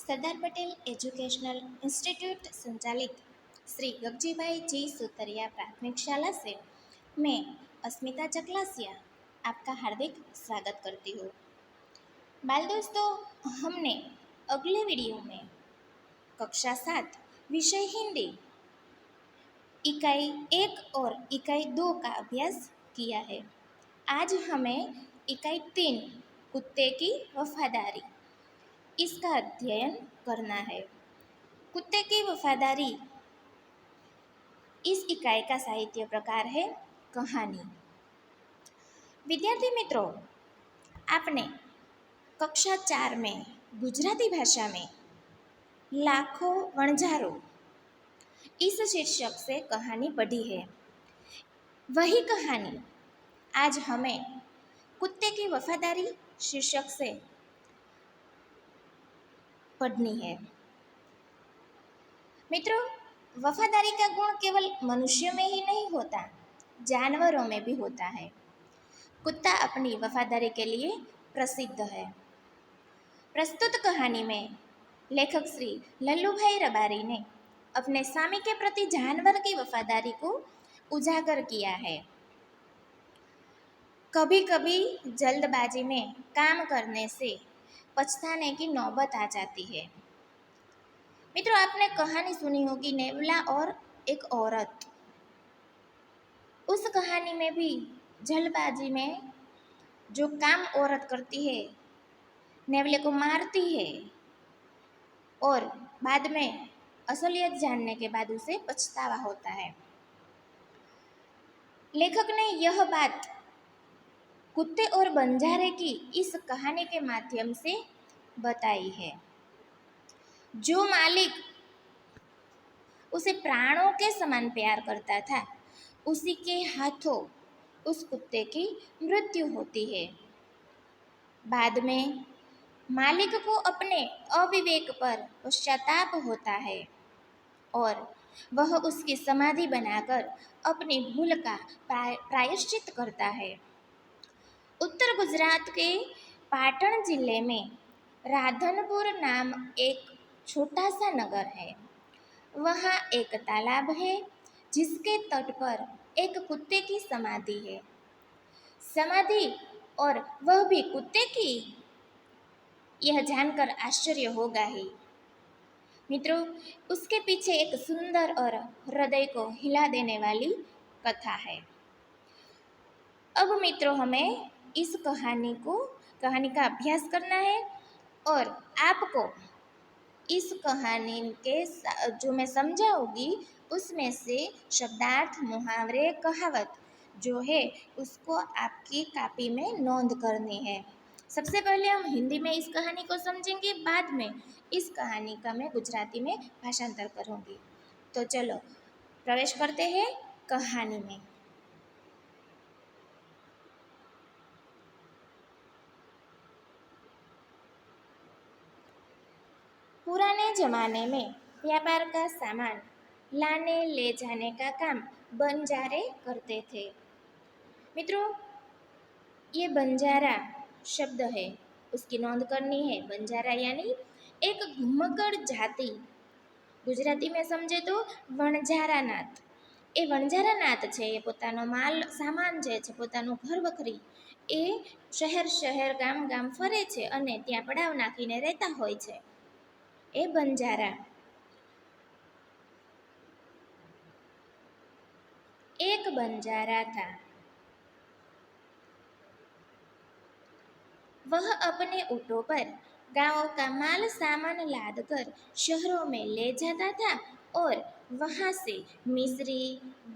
Sardar Patel educational institute संचालित श्री गगजीभाई जी सुतरिया प्राथमिक शाला से मैं अस्मिता चकलासिया आपका हार्दिक स्वागत करती हूँ। बाल दोस्तों, हमने अगले वीडियो में कक्षा 7 विषय हिंदी इकाई 1 और इकाई 2 का अभ्यास किया है। आज हमें इकाई 3 कुत्ते की वफादारी इसका अध्ययन करना है। कुत्ते की वफादारी इस इकाई का साहित्य प्रकार है कहानी। विद्यार्थी मित्रों, आपने कक्षा 4 में गुजराती भाषा में लाखों वणझारो इस शीर्षक से कहानी पढ़ी है। वही कहानी आज हमें कुत्ते की वफादारी शीर्षक से पढ़नी है। मित्रों, वफादारी का गुण केवल मनुष्यों में ही नहीं होता, जानवरों में भी होता है। कुत्ता अपनी वफादारी के लिए प्रसिद्ध है। प्रस्तुत कहानी में लेखक श्री लल्लूभाई रबारी ने अपने स्वामी के प्रति जानवर की वफादारी को उजागर किया है। कभी कभी जल्दबाजी में काम करने से पछताने की नौबत आ जाती है। मित्रों, आपने कहानी सुनी होगी नेवला और एक औरत। उस कहानी में भी जल्दबाजी में जो काम औरत करती है, नेवले को मारती है और बाद में असलियत जानने के बाद उसे पछतावा होता है। लेखक ने यह बात कुत्ते और बंजारे की इस कहानी के माध्यम से बताई है। जो मालिक उसे प्राणों के समान प्यार करता था, उसी के हाथों उस कुत्ते की मृत्यु होती है। बाद में मालिक को अपने अविवेक पर पश्चाताप होता है और वह उसकी समाधि बनाकर अपनी भूल का प्रायश्चित करता है। उत्तर गुजरात के पाटण जिले में राधनपुर नाम एक छोटा सा नगर है। वहाँ एक तालाब है जिसके तट पर एक कुत्ते की समाधि है। समाधि और वह भी कुत्ते की, यह जानकर आश्चर्य होगा ही। मित्रों, उसके पीछे एक सुंदर और हृदय को हिला देने वाली कथा है। अब मित्रों, हमें इस कहानी का अभ्यास करना है और आपको इस कहानी के जो मैं समझाऊंगी उसमें से शब्दार्थ, मुहावरे, कहावत जो है उसको आपकी कॉपी में नोंद करनी है। सबसे पहले हम हिंदी में इस कहानी को समझेंगे, बाद में इस कहानी का मैं गुजराती में भाषांतर करूँगी। तो चलो प्रवेश करते हैं कहानी में। पुराने जमाने में व्यापार का सामान लाने ले जाने का काम बंजारे करते थे। मित्रों, ये बंजारा शब्द है, उसकी नोंद करनी है। बंजारा यानी एक घुमक्कड़ जाति, गुजराती में समझे तो वणझारानाथ। એ વણઝારાનાથ છે એ પોતાનો માલ સામાન જે છે, પોતાનું ઘર વખરી એ શહેર શહેર ગામ ગામ ફરે છે અને ત્યાં પડાવ નાખીને રહેતા હોય છે, એ બંજારા। एक बंजारा था, वह अपने ऊँटों पर गांवों का माल सामान लाद कर शहरों में ले जाता था और वहां से मिश्री,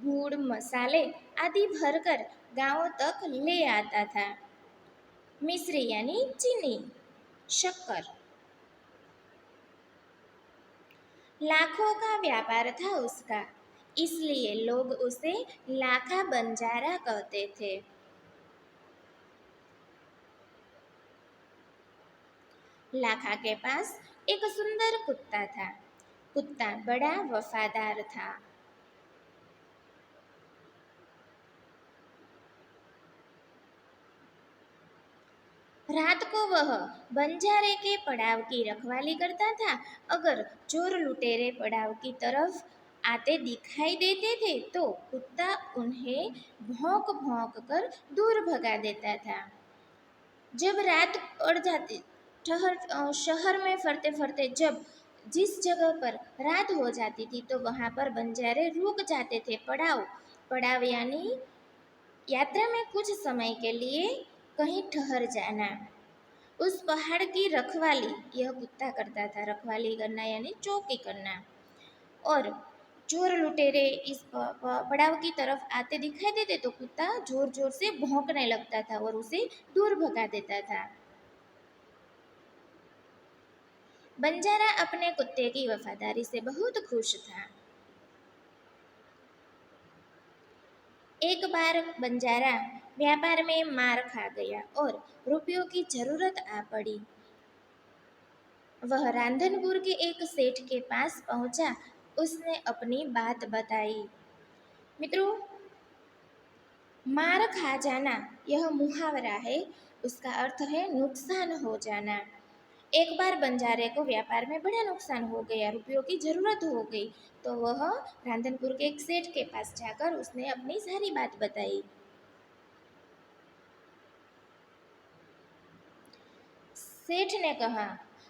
गुड़, मसाले आदि भरकर गांवों तक ले आता था। मिश्री यानी चीनी, शक्कर। लाखों का व्यापार था उसका, इसलिए लोग उसे लाखा बंजारा कहते थे। लाखा के पास एक सुंदर कुत्ता था। कुत्ता बड़ा वफादार था। रात को वह बंजारे के पड़ाव की रखवाली करता था। अगर चोर लुटेरे पड़ाव की तरफ आते दिखाई देते थे तो कुत्ता उन्हें भौंक भौंक कर दूर भगा देता था। जब रात पड़ जाती शहर में फरते फरते जब जिस जगह पर रात हो जाती थी तो वहां पर बंजारे रुक जाते थे। पड़ाव पड़ाव यानी यात्रा में कुछ समय के लिए कहीं ठहर जाना। उस पहाड़ की रखवाली यह कुत्ता करता था। रखवाली करना यानी चौकी करना। और चोर लुटेरे इस पड़ाव की तरफ आते दिखाई देते तो कुत्ता जोर जोर से भौंकने लगता था और उसे दूर भगा देता था। बंजारा अपने कुत्ते की वफादारी से बहुत खुश था। एक बार बंजारा व्यापार में मार खा गया और रुपयों की जरूरत आ पड़ी। वह रांधनपुर के एक सेठ के पास पहुंचा। उसने अपनी बात बताई। मित्रों, मार खा जाना यह मुहावरा है। उसका अर्थ है नुकसान हो जाना। एक बार बंजारे को व्यापार में बड़ा नुकसान हो गया, रुपयों की जरूरत हो गई, तो वह रांधनपुर के एक सेठ के पास जाकर उसने अपनी सारी बात बताई। सेठ ने कहा,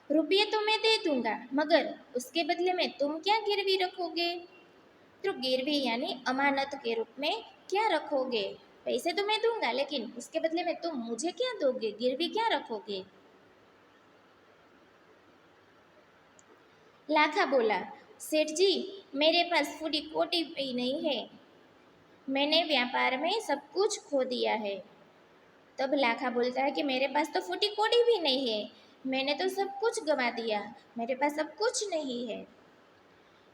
रुपये तो मैं दे दूंगा, मगर उसके बदले में तुम क्या गिरवी रखोगे? तो गिरवी यानी अमानत के रूप में क्या रखोगे? पैसे तो मैं दूंगा, लेकिन उसके बदले में तुम मुझे क्या दोगे? गिरवी क्या रखोगे? लाखा बोला, सेठ जी, मेरे पास फूटी कोटी भी नहीं है। मैंने व्यापार में सब कुछ खो दिया है। तब लाखा बोलता है कि मेरे पास तो फूटी कोड़ी भी नहीं है, मैंने तो सब कुछ गंवा दिया, मेरे पास अब कुछ नहीं है।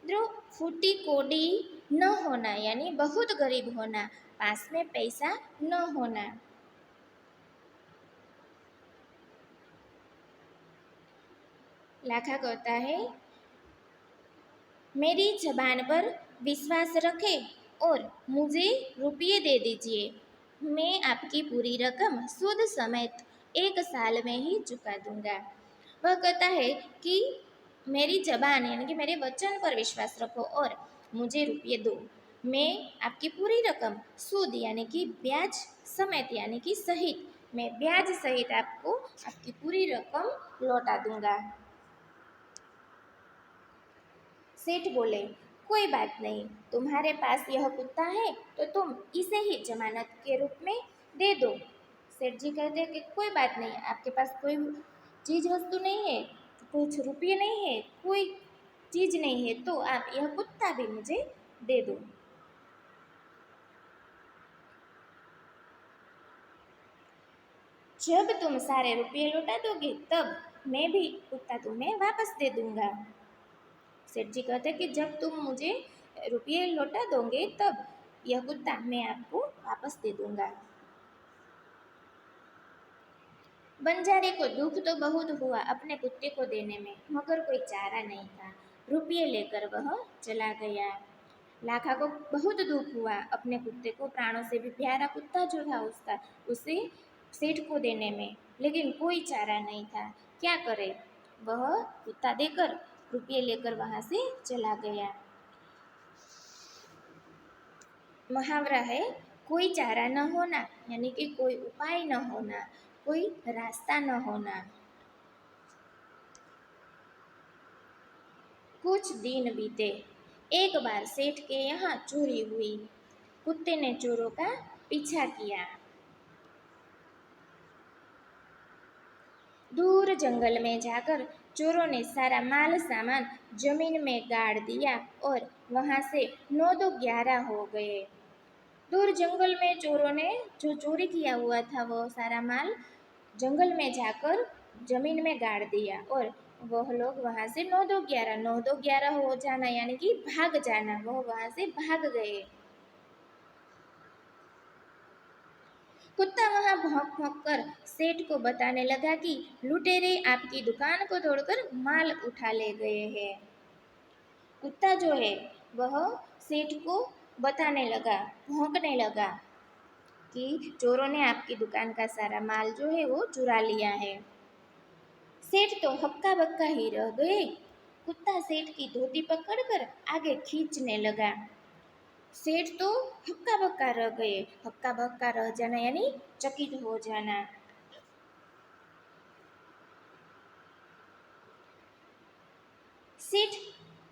जो फूटी कोड़ी न होना यानी बहुत गरीब होना, पास में पैसा न होना। लाखा कहता है, मेरी जबान पर विश्वास रखें और मुझे रुपये दे दीजिए। मैं आपकी पूरी रकम सूद समेत 1 साल में ही चुका दूंगा। वह कहता है कि मेरी जबान यानी कि मेरे वचन पर विश्वास रखो और मुझे रुपये दो। मैं आपकी पूरी रकम सूद यानी कि ब्याज समेत यानी कि सहित, मैं ब्याज सहित आपको आपकी पूरी रकम लौटा दूंगा। सेठ बोले, कोई बात नहीं, तुम्हारे पास यह कुत्ता है तो तुम इसे ही जमानत के रूप में दे दो। सेठ जी कहते हैं कि कोई बात नहीं, आपके पास कोई चीज वस्तु नहीं है, कुछ रुपये नहीं है, कोई चीज नहीं है, तो आप यह कुत्ता भी मुझे दे दो। जब तुम सारे रुपये लौटा दोगे तब मैं भी कुत्ता तुम्हें वापस दे दूंगा। सेठ जी कहते कि जब तुम मुझे रुपये लौटा दोगे तब यह कुत्ता मैं आपको वापस दे दूंगा। बंजारे को दुख तो बहुत हुआ अपने कुत्ते को देने में, मगर कोई चारा नहीं था। रुपये लेकर वह चला गया। लाखा को बहुत दुख हुआ अपने कुत्ते को, प्राणों से भी प्यारा कुत्ता जो था उसका, उसे सेठ को देने में, लेकिन कोई चारा नहीं था। क्या करे? वह कुत्ता देकर रुपये लेकर वहां से चला गया। मुहावरा है, कोई चारा न होना यानी कि कोई उपाय न होना, कोई रास्ता न होना। कुछ दिन बीते। एक बार सेठ के यहाँ चोरी हुई। कुत्ते ने चोरों का पीछा किया। दूर जंगल में जाकर चोरों ने सारा माल सामान जमीन में गाड़ दिया और वहां से 9-11 हो गए। दूर जंगल में चोरों ने जो चोरी किया हुआ था वो सारा माल जंगल में जाकर जमीन में गाड़ दिया और वह लोग वहां से 9-2-11 हो जाना यानी कि भाग जाना, वह वहां से भाग गए। कुत्ता वहां भौंक भौंक कर सेठ को बताने लगा कि लुटेरे आपकी दुकान को तोड़कर माल उठा ले गए हैं। कुत्ता जो है वह सेठ को बताने लगा, भौंकने लगा। कि चोरों ने आपकी दुकान का सारा माल जो है वो चुरा लिया है। सेठ तो हक्का बक्का ही रह गए। कुत्ता सेठ की धोती पकड़कर आगे खींचने लगा। सेठ तो हक्का बक्का रह गए। हक्का बक्का रह जाना यानी चकित हो जाना। सेठ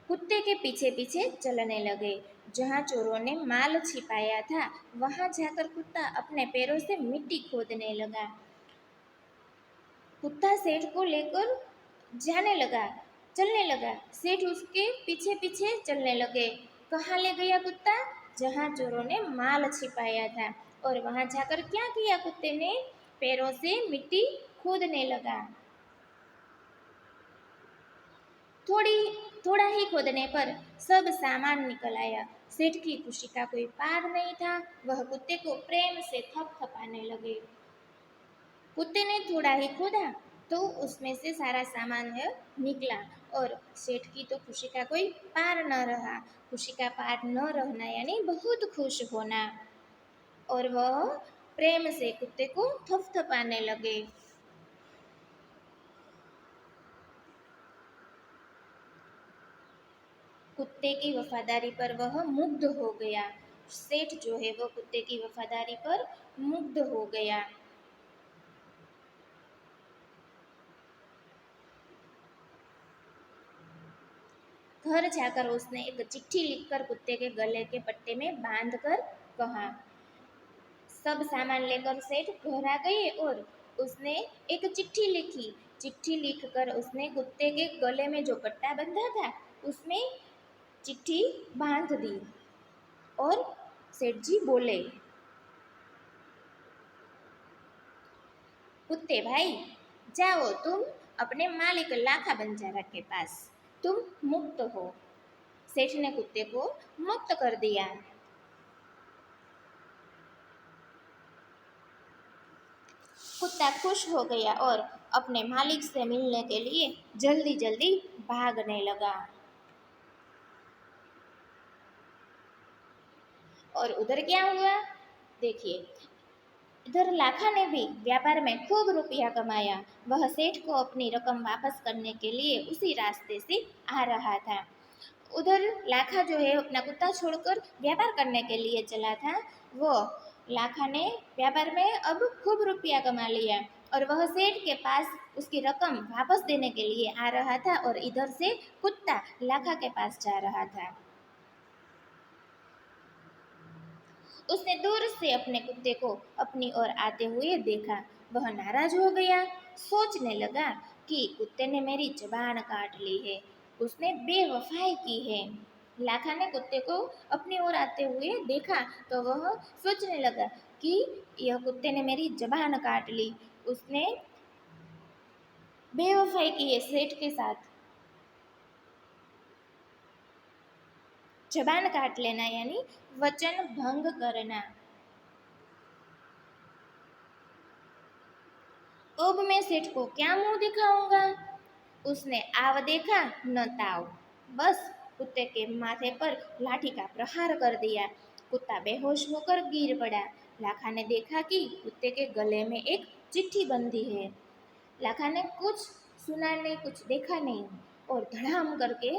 कुत्ते के पीछे पीछे चलने लगे। जहाँ चोरों ने माल छिपाया था वहां जाकर कुत्ता अपने पैरों से मिट्टी खोदने लगा। कुत्ता सेठ को लेकर जाने लगा, चलने लगा। सेठ उसके पीछे पीछे चलने लगे। कहाँ ले गया कुत्ता? जहाँ चोरों ने माल छिपाया था। और वहां जाकर क्या किया कुत्ते ने? पैरों से मिट्टी खोदने लगा। थोड़ी थोड़ा ही खोदने पर सब सामान निकल आया। सेठ की खुशी का कोई पार नहीं था। वह कुत्ते को प्रेम से थपथपाने लगे। कुत्ते ने थोड़ा ही खोदा तो उसमें से सारा सामान है निकला। और सेठ की तो खुशी का कोई पार न रहा। खुशी का पार न रहना यानी बहुत खुश होना। और वह प्रेम से कुत्ते को थपथपाने लगे। कुत्ते की वफादारी पर वह मुग्ध हो गया। सेठ जो है वो कुत्ते की वफादारी पर मुग्ध हो गया। घर जाकर उसने एक चिट्ठी लिखकर कुत्ते के गले के पट्टे में बांध कर कहा। सब सामान लेकर सेठ घर आ गए और उसने एक चिट्ठी लिखी। चिट्ठी लिखकर उसने कुत्ते के गले में जो पट्टा बंधा था उसमें चिट्ठी बांध दी। और सेठ जी बोले, कुत्ते भाई जाओ तुम अपने मालिक लाखा बंजारा के पास, तुम मुक्त हो। सेठ ने कुत्ते को मुक्त कर दिया। कुत्ता खुश हो गया और अपने मालिक से मिलने के लिए जल्दी जल्दी भागने लगा। और उधर क्या हुआ देखिए। इधर लाखा ने भी व्यापार में खूब रुपया कमाया। वह सेठ को अपनी रकम वापस करने के लिए उसी रास्ते से आ रहा था। उधर लाखा जो है अपना कुत्ता छोड़कर व्यापार करने के लिए चला था। वो लाखा ने व्यापार में अब खूब रुपया कमा लिया और वह सेठ के पास उसकी रकम वापस देने के लिए आ रहा था। और इधर से कुत्ता लाखा के पास जा रहा था। उसने दूर से अपने कुत्ते को अपनी ओर आते हुए देखा। वह नाराज हो गया। सोचने लगा कि कुत्ते ने मेरी जबान काट ली है, उसने बेवफाई की है। लाखा ने कुत्ते को अपनी ओर आते हुए देखा तो वह सोचने लगा कि यह कुत्ते ने मेरी जबान काट ली, उसने बेवफाई की है सेठ के साथ। जबान काट लेना यानी वचन भंग करना। अब मैं सेठ को क्या मुंह दिखाऊंगा? उसने आव देखा न ताव। बस कुत्ते के माथे पर लाठी का प्रहार कर दिया। कुत्ता बेहोश होकर गिर पड़ा। लाखा ने देखा कि कुत्ते के गले में एक चिट्ठी बंधी है। लाखा ने कुछ सुना नहीं, कुछ देखा नहीं और धड़ाम करके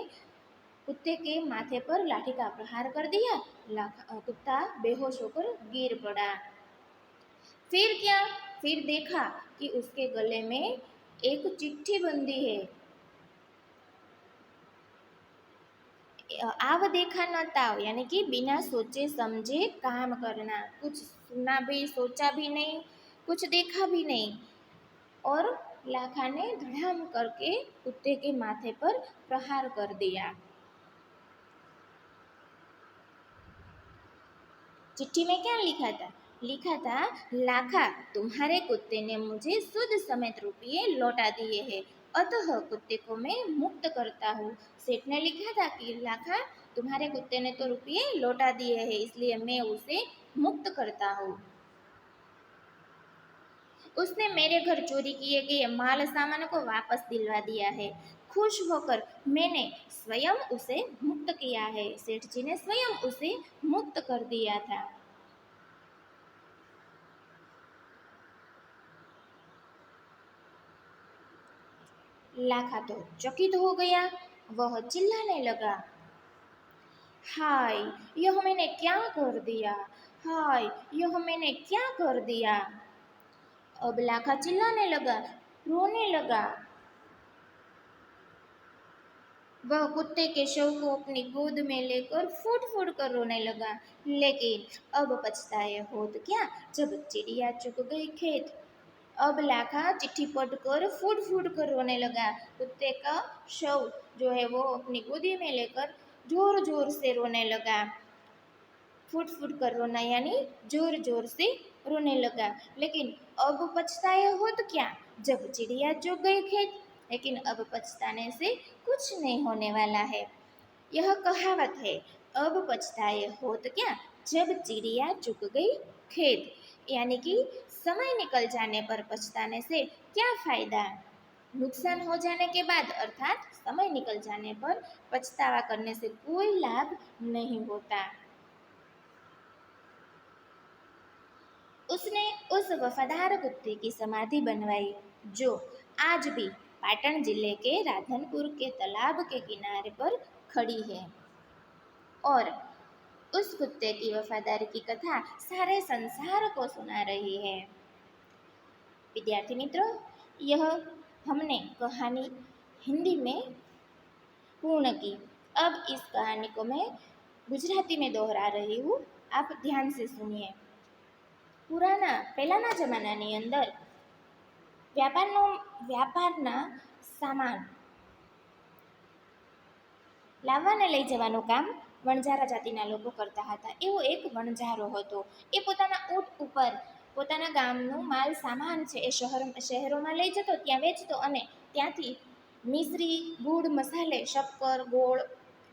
कुत्ते के माथे पर लाठी का प्रहार कर दिया। कुत्ता बेहोश होकर गिर पड़ा। फिर क्या? फिर देखा कि उसके गले में एक चिट्ठी बंधी है। आव देखा न ताव यानी कि बिना सोचे समझे काम करना। कुछ सुना भी, सोचा भी नहीं, कुछ देखा भी नहीं। और लाखा ने धड़ाम करके कुत्ते के माथे पर प्रहार कर दिया। चिट्ठी में क्या लिखा था? लिखा था, लाखा तुम्हारे कुत्ते ने मुझे शुद्ध समेत रुपये लौटा दिए हैं, अतः कुत्ते को मैं मुक्त करता हूँ। सेठ ने लिखा था कि लाखा तुम्हारे कुत्ते ने तो रुपये लौटा दिए हैं इसलिए मैं उसे मुक्त करता हूँ। उसने मेरे घर चोरी किए गए माल सामान को वापस दिलवा दिया है। खुश होकर मैंने स्वयं उसे मुक्त किया है। सेठ जी ने स्वयं उसे मुक्त कर दिया था। लाखा तो चकित हो गया, वह चिल्लाने लगा, हाय यह मैंने क्या कर दिया, हाय यह मैंने क्या कर दिया। अब लाखा चिल्लाने लगा, रोने लगा। वह कुत्ते के शव को अपनी गोद में लेकर फूट फूट कर रोने लगा, लेकिन अब पछताए होत क्या, जब चिड़िया चुग गई खेत। अब लाखा चिट्ठी पढ़कर फूट फूट कर रोने लगा। कुत्ते का शव जो है वो अपनी गोदी में लेकर जोर जोर से रोने लगा। फूट फूट कर रोना यानी जोर जोर से रोने लगा, लेकिन अब पछताए हो तो क्या, जब चिड़िया चुग गई खेत। लेकिन अब पछताने से कुछ नहीं होने वाला है। यह कहावत है, अब पछताए हो तो क्या, जब चिड़िया चुग गई खेत, यानी कि समय निकल जाने पर पछताने से क्या फायदा। नुकसान हो जाने के बाद अर्थात समय निकल जाने पर पछतावा करने से कोई लाभ नहीं होता। उसने उस वफादार कुत्ते की समाधि बनवाई जो आज भी पाटन जिले के राधनपुर के तालाब के किनारे पर खड़ी है, और उस कुत्ते की वफादारी की कथा सारे संसार को सुना रही है। विद्यार्थी मित्रों, यह हमने कहानी हिंदी में पूर्ण की। अब इस कहानी को मैं गुजराती में दोहरा रही हूँ, आप ध्यान से सुनिए। પહેલાના જમાનાની અંદર વ્યાપારના સામાન લાવવાને લઈ જવાનું કામ વણઝારા જાતિના લોકો કરતા હતા. એવો એક વણઝારો હતો. એ પોતાના ઊંટ ઉપર પોતાના ગામનું માલ સામાન છે એ શહેરોમાં લઈ જતો, ત્યાં વેચતો અને ત્યાંથી મિશ્રી, ગુડ, મસાલે, શક્કર, ગોળ,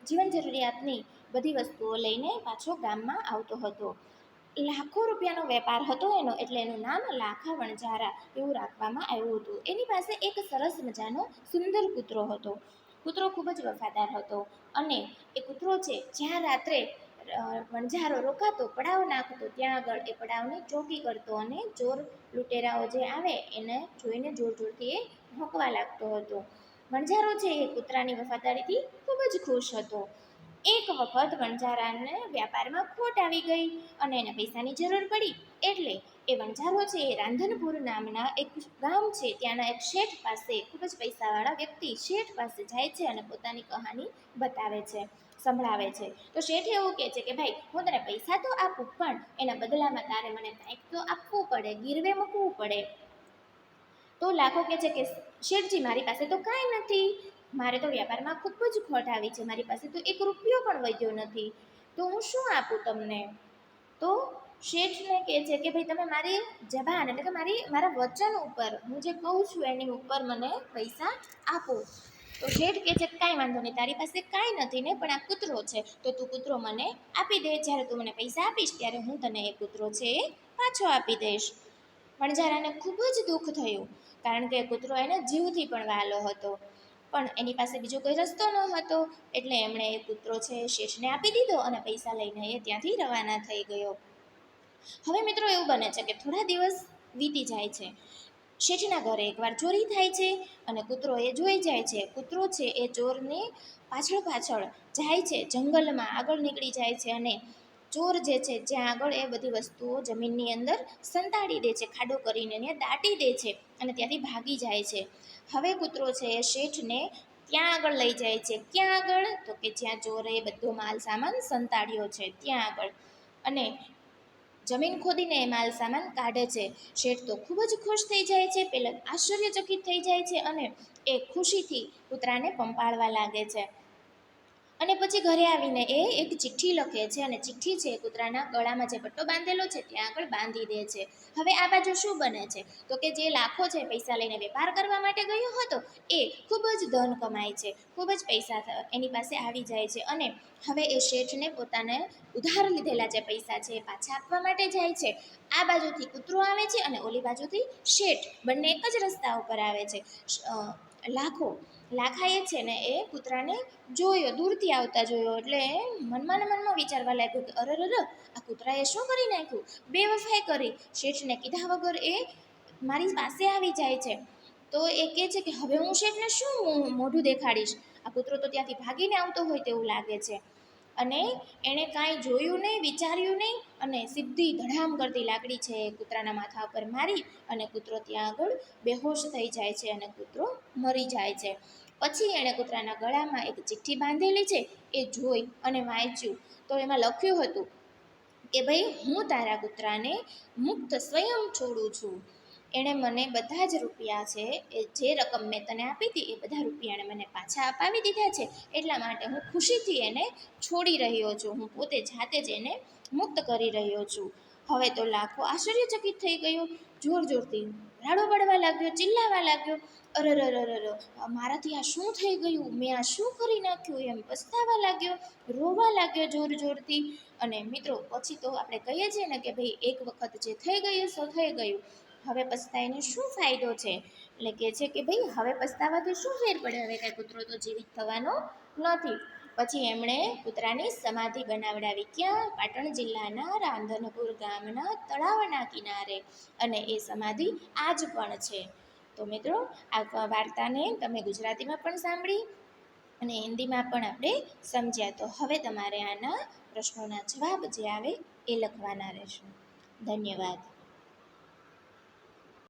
જીવન જરૂરિયાતની બધી વસ્તુઓ લઈને પાછો ગામમાં આવતો હતો. લાખો રૂપિયાનો વેપાર હતો એનો, એટલે એનું નામ લાખા વણઝારા એવું રાખવામાં આવ્યું હતું. એની પાસે એક સરસ મજાનો સુંદર કૂતરો હતો. કૂતરો ખૂબ જ વફાદાર હતો અને એ કૂતરો છે જ્યાં રાત્રે વણઝારો રોકાતો, પડાવ નાખતો, ત્યાં આગળ એ પડાવની ચોકી કરતો અને ચોર લૂંટેરાઓ જે આવે એને જોઈને જોર જોરથી એ ભોંકવા લાગતો હતો. વણઝારો છે એ કૂતરાની વફાદારીથી ખૂબ જ ખુશ હતો. એક વખત વણઝારાને વ્યાપારમાં ખોટ આવી ગઈ અને એને પૈસાની જરૂર પડી, એટલે એ વણઝારો છે એ રાંધનપુર નામના એક ગામ છે ત્યાંના એક શેઠ પાસે, ખૂબ જ પૈસાવાળા વ્યક્તિ શેઠ પાસે જાય છે અને પોતાની કહાની બતાવે છે, સંભળાવે છે. તો શેઠ એવું કહે છે કે ભાઈ હું તને પૈસા તો આપું, પણ એના બદલામાં તારે મને કંઈક તો આપવું પડે, ગીરવે મૂકવું પડે. તો લાખો કહે છે કે શેઠજી મારી પાસે તો કાંઈ નથી, મારે તો વ્યાપારમાં ખૂબ જ ખોટ આવી છે, મારી પાસે તો 1 રૂપિયો પણ વધ્યો નથી, તો હું શું આપું તમને. તો શેઠને કહે છે કે ભાઈ તમે મારી જબાન એટલે કે મારા વચન ઉપર, હું જે કહું છું એની ઉપર મને પૈસા આપો. તો શેઠ કહે છે કાંઈ વાંધો નહીં, તારી પાસે કાંઈ નથી ને, પણ આ કૂતરો છે તો તું કૂતરો મને આપી દે, જ્યારે તું મને પૈસા આપીશ ત્યારે હું તને એ કૂતરો છે એ પાછો આપી દઈશ. વણઝારાને ખૂબ જ દુઃખ થયું, કારણ કે કૂતરો એને જીવથી પણ વહાલો હતો, પણ એની પાસે બીજો કોઈ રસ્તો ન હતો, એટલે એમણે એ કૂતરો છે શેઠને આપી દીધો અને પૈસા લઈને એ ત્યાંથી રવાના થઈ ગયો. હવે મિત્રો એવું બને છે કે થોડા દિવસ વીતી જાય છે. શેઠના ઘરે એકવાર ચોરી થાય છે અને કૂતરો એ જોઈ જાય છે. કૂતરો છે એ ચોરની પાછળ પાછળ જાય છે, જંગલમાં આગળ નીકળી જાય છે અને ચોર જે છે જ્યાં આગળ એ બધી વસ્તુઓ જમીનની અંદર સંતાડી દે છે, ખાડો કરીને એને દાટી દે છે અને ત્યાંથી ભાગી જાય છે. હવે કૂતરો છે એ શેઠને ત્યાં આગળ લઈ જાય છે. ક્યાં આગળ, તો કે જ્યાં ચોરે બધો માલ સામાન સંતાડ્યો છે ત્યાં આગળ, અને જમીન ખોદીને એ માલ સામાન કાઢે છે. શેઠ તો ખૂબ જ ખુશ થઈ જાય છે, પહેલાં આશ્ચર્યચકિત થઈ જાય છે અને એ ખુશીથી કૂતરાને પંપાળવા લાગે છે. અને પછી ઘરે આવીને એ એક ચિઠ્ઠી લખે છે અને ચિઠ્ઠી છે કૂતરાના ગળામાં જે પટ્ટો બાંધેલો છે ત્યાં આગળ બાંધી દે છે. હવે આ બાજુ શું બને છે, તો કે જે લાખો છે પૈસા લઈને વેપાર કરવા માટે ગયો હતો એ ખૂબ જ ધન કમાય છે, ખૂબ જ પૈસા એની પાસે આવી જાય છે અને હવે એ શેઠને પોતાને ઉધાર લીધેલા જે પૈસા છે એ પાછા આપવા માટે જાય છે. આ બાજુથી કૂતરો આવે છે અને ઓલી બાજુથી શેઠ, બંને એક જ રસ્તા ઉપર આવે છે. લાખાએ છે ને એ કૂતરાને જોયો, દૂરથી આવતા જોયો, એટલે મનમાં ને મનમાં વિચારવા લાગ્યો કે અરર, આ કૂતરાએ શું કરી નાખ્યું, બેવફાઈ કરી, શેઠને કીધા વગર એ મારી પાસે આવી જાય છે. તો એ કહે છે કે હવે હું શેઠને શું મોઢું દેખાડીશ, આ કૂતરો તો ત્યાંથી ભાગીને આવતો હોય તેવું લાગે છે. અને એણે કાંઈ જોયું નહીં, વિચાર્યું નહીં, અને સીધી ધડામ કરતી લાકડી છે એ કૂતરાના માથા ઉપર મારી અને કૂતરો ત્યાં આગળ બેહોશ થઈ જાય છે અને કૂતરો મરી જાય છે. પછી એણે કૂતરાના ગળામાં એક ચિઠ્ઠી બાંધેલી છે એ જોઈ અને વાંચ્યું, તો એમાં લખ્યું હતું કે ભાઈ હું તારા કૂતરાને મુક્ત સ્વયં છોડું છું. એણે મને બધા જ રૂપિયા છે એ જે રકમ મેં તને આપી હતી એ બધા રૂપિયા એણે મને પાછા અપાવી દીધા છે, એટલા માટે હું ખુશીથી એને છોડી રહ્યો છું, હું પોતે જાતે જ એને મુક્ત કરી રહ્યો છું. હવે તો લાખો આશ્ચર્યચકિત થઈ ગયો, જોર જોરથી રાડો પાડવા લાગ્યો, ચિલ્લાવા લાગ્યો, અરરરરર મારાથી આ શું થઈ ગયું, મેં આ શું કરી નાખ્યું, એમ પસ્તાવા લાગ્યો, રોવા લાગ્યો જોર જોરથી. અને મિત્રો પછી તો આપણે કહીએ છીએ ને કે ભાઈ એક વખત જે થઈ ગયું સો થઈ ગયું, હવે પસ્તાઈને શું ફાયદો છે. એટલે કહે છે કે ભાઈ હવે પસ્તાવાથી શું ફેર પડે, હવે કાંઈ કૂતરો તો જીવિત થવાનો નથી. પછી એમણે કૂતરાની સમાધિ બનાવડાવી, ક્યાં? પાટણ જિલ્લાના રાંધનપુર ગામના તળાવના કિનારે, અને એ સમાધિ આજ પણ છે. તો મિત્રો આ વાર્તાને તમે ગુજરાતીમાં પણ સાંભળી અને હિન્દીમાં પણ આપણે સમજ્યા. તો હવે તમારે આના પ્રશ્નોના જવાબ જે આવે એ લખવાના રહેશે. ધન્યવાદ.